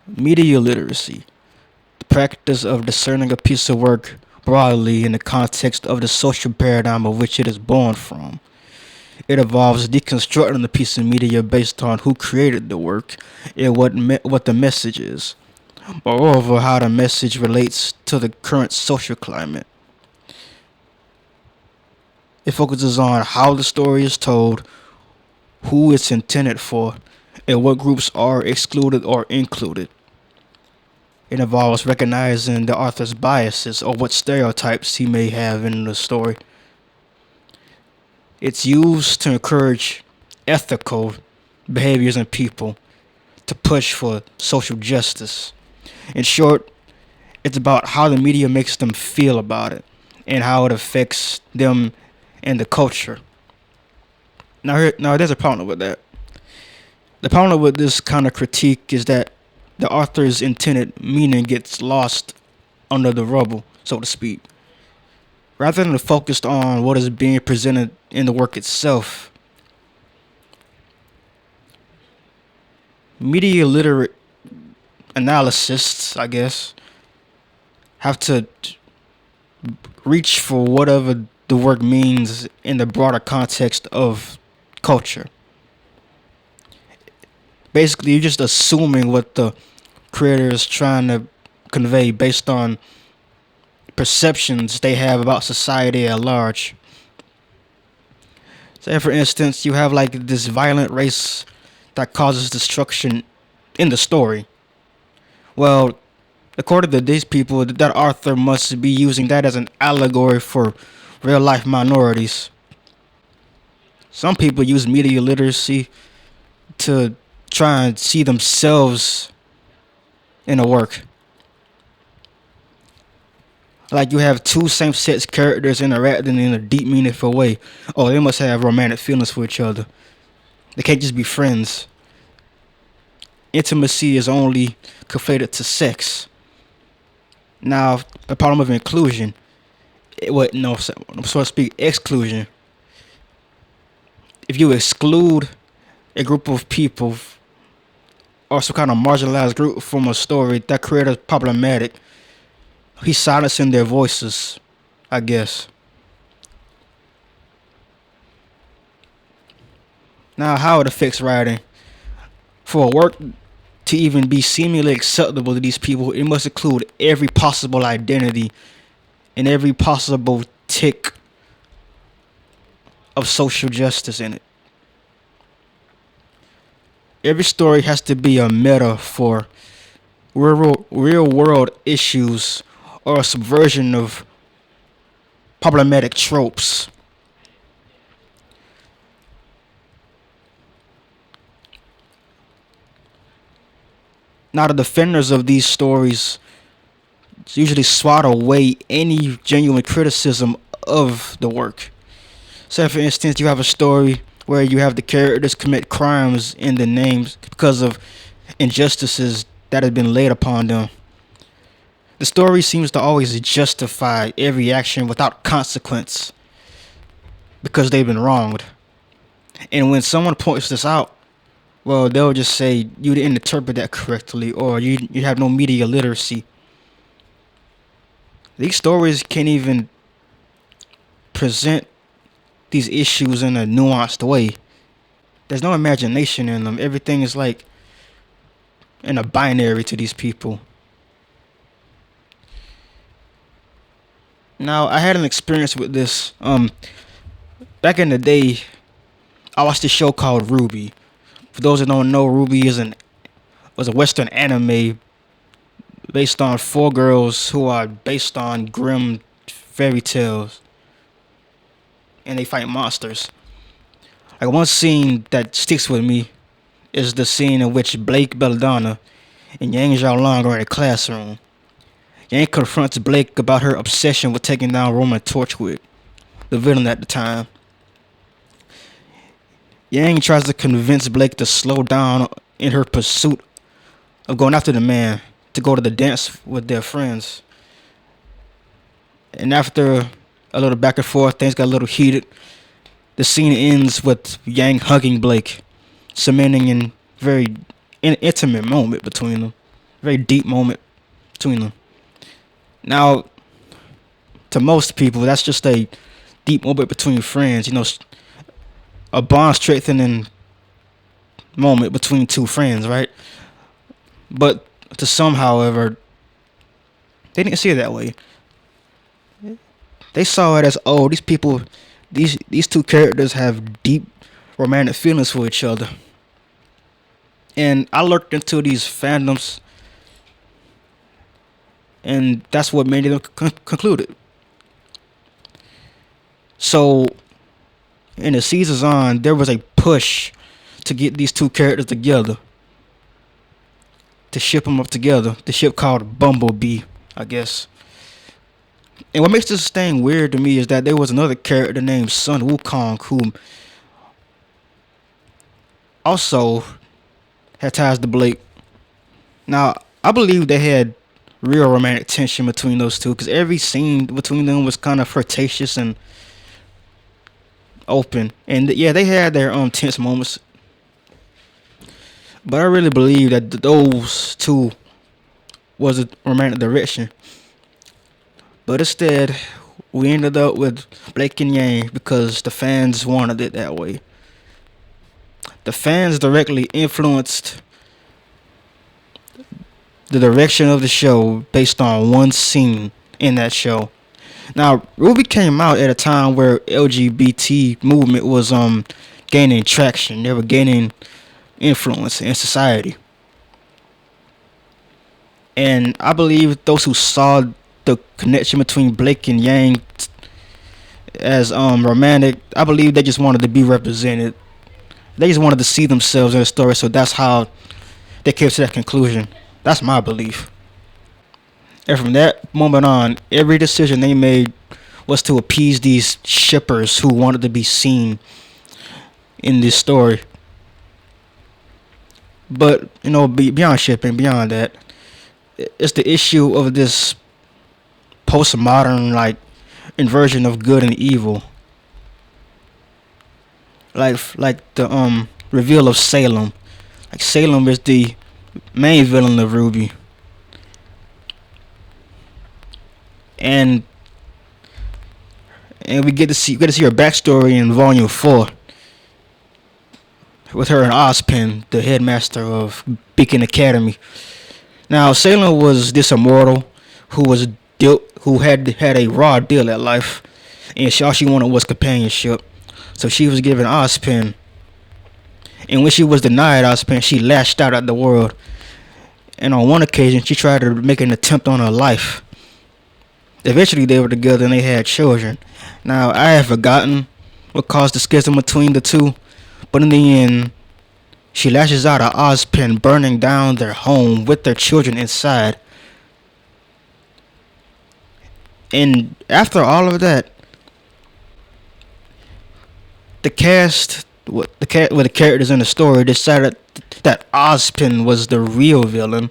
Media literacy, the practice of discerning a piece of work broadly in the context of the social paradigm of which it is born from. It involves deconstructing the piece of media based on who created the work and what the message is. Moreover, how the message relates to the current social climate. It focuses on how the story is told, who it's intended for, and what groups are excluded or included. It involves recognizing the author's biases or what stereotypes he may have in the story. It's used to encourage ethical behaviors in people, to push for social justice. In short, it's about how the media makes them feel about it and how it affects them and the culture. Now there's a problem with that. The problem with this kind of critique is that the author's intended meaning gets lost under the rubble, so to speak. Rather than focused on what is being presented in the work itself, media literate analysts, I guess, have to reach for whatever the work means in the broader context of culture. Basically, you're just assuming what the creator is trying to convey based on perceptions they have about society at large. Say, for instance, you have like this violent race that causes destruction in the story. Well, according to these people, that author must be using that as an allegory for real life minorities. Some people use media literacy to try and see themselves in a work. Like you have two same sex characters interacting in a deep, meaningful way. Oh, they must have romantic feelings for each other. They can't just be friends. Intimacy is only conflated to sex. Now, the problem of inclusion, what no, so to speak, exclusion. If you exclude a group of people or some kind of marginalized group from a story, that creator is problematic. He's silencing their voices, I guess. Now, how it affects writing. For a work to even be seemingly acceptable to these people, it must include every possible identity and every possible tick of social justice in it. Every story has to be a meta for real world issues or a subversion of problematic tropes. Now, the defenders of these stories usually swat away any genuine criticism of the work. Say, for instance, you have a story where you have the characters commit crimes in the names because of injustices that have been laid upon them. The story seems to always justify every action without consequence because they've been wronged. And when someone points this out, well, they'll just say you didn't interpret that correctly or you have no media literacy. These stories can't even present these issues in a nuanced way. There's no imagination in them. Everything is like in a binary to these people. Now, I had an experience with this. Back in the day, I watched a show called Ruby. For those that don't know, Ruby was a Western anime based on four girls who are based on grim fairy tales, and they fight monsters. Like one scene that sticks with me is the scene in which Blake Belladonna and Yang Xiaolong are in a classroom. Yang confronts Blake about her obsession with taking down Roman Torchwood, the villain at the time. Yang tries to convince Blake to slow down in her pursuit of going after the man to go to the dance with their friends. And after a little back and forth, things got a little heated. The scene ends with Yang hugging Blake, cementing a very intimate moment between them. very deep moment between them. Now, to most people, that's just a deep moment between friends. A bond strengthening moment between two friends, right? But to some, however, they didn't see it that way. They saw it as, oh, these people, these two characters have deep romantic feelings for each other. And I looked into these fandoms, and that's what made them concluded. So, in the seasons on, there was a push to get these two characters together, to ship them up together. The ship called Bumblebee, I guess. And what makes this thing weird to me is that there was another character named Sun Wukong who also had ties to Blake. Now, I believe they had real romantic tension between those two because every scene between them was kind of flirtatious and open. And yeah, they had their tense moments. But I really believe that those two was a romantic direction. But instead, we ended up with Blake and Yang because the fans wanted it that way. The fans directly influenced the direction of the show based on one scene in that show. Now, RWBY came out at a time where LGBT movement was gaining traction. They were gaining influence in society. And I believe those who saw the connection between Blake and Yang as romantic, I believe they just wanted to be represented. They just wanted to see themselves in the story, so that's how they came to that conclusion. That's my belief. And from that moment on, every decision they made was to appease these shippers who wanted to be seen in this story. But, beyond shipping, beyond that, it's the issue of this postmodern, inversion of good and evil. Like the reveal of Salem. Like Salem is the main villain of RWBY. And we get to see her backstory in Volume 4 with her and Ozpin, the headmaster of Beacon Academy. Now, Salem was this immortal who had a raw deal at life, and all she wanted was companionship. So she was given Ozpin, and when she was denied Ozpin, she lashed out at the world. And on one occasion, she tried to make an attempt on her life. Eventually, they were together and they had children. Now, I have forgotten what caused the schism between the two, but in the end, she lashes out at Ozpin, burning down their home with their children inside. And after all of that, the characters in the story decided that Ozpin was the real villain.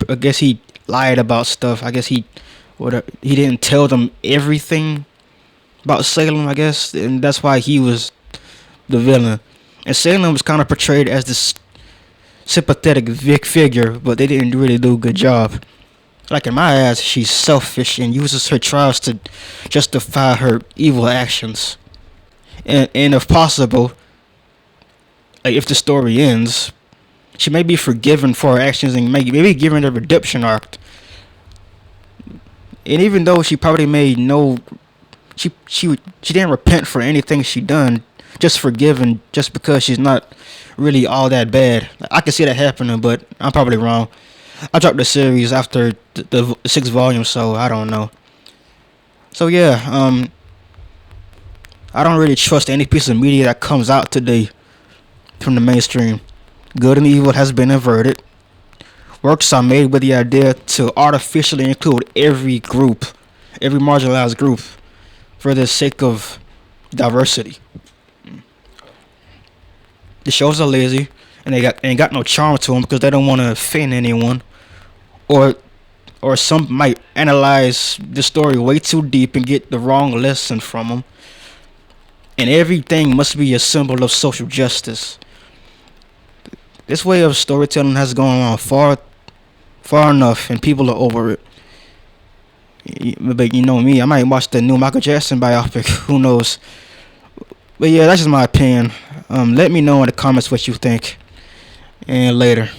I guess he lied about stuff. I guess he didn't tell them everything about Salem, I guess, and that's why he was the villain. And Salem was kind of portrayed as this sympathetic figure, but they didn't really do a good job. Like, in my eyes, she's selfish and uses her trials to justify her evil actions. And if possible, if the story ends, she may be forgiven for her actions and maybe given a redemption arc. And even though she probably made she didn't repent for anything she done, just forgiven just because she's not really all that bad. I can see that happening, but I'm probably wrong. I dropped the series after the 6th volume, so I don't know. So yeah, I don't really trust any piece of media that comes out today from the mainstream. Good and evil has been inverted. Works are made with the idea to artificially include every marginalized group, for the sake of diversity. The shows are lazy, and they ain't got no charm to them because they don't want to offend anyone, or some might analyze the story way too deep and get the wrong lesson from them. And everything must be a symbol of social justice. This way of storytelling has gone on far enough, and people are over it. But you know me, I might watch the new Michael Jackson biopic. Who knows? But yeah, that's just my opinion. Let me know in the comments what you think. And later.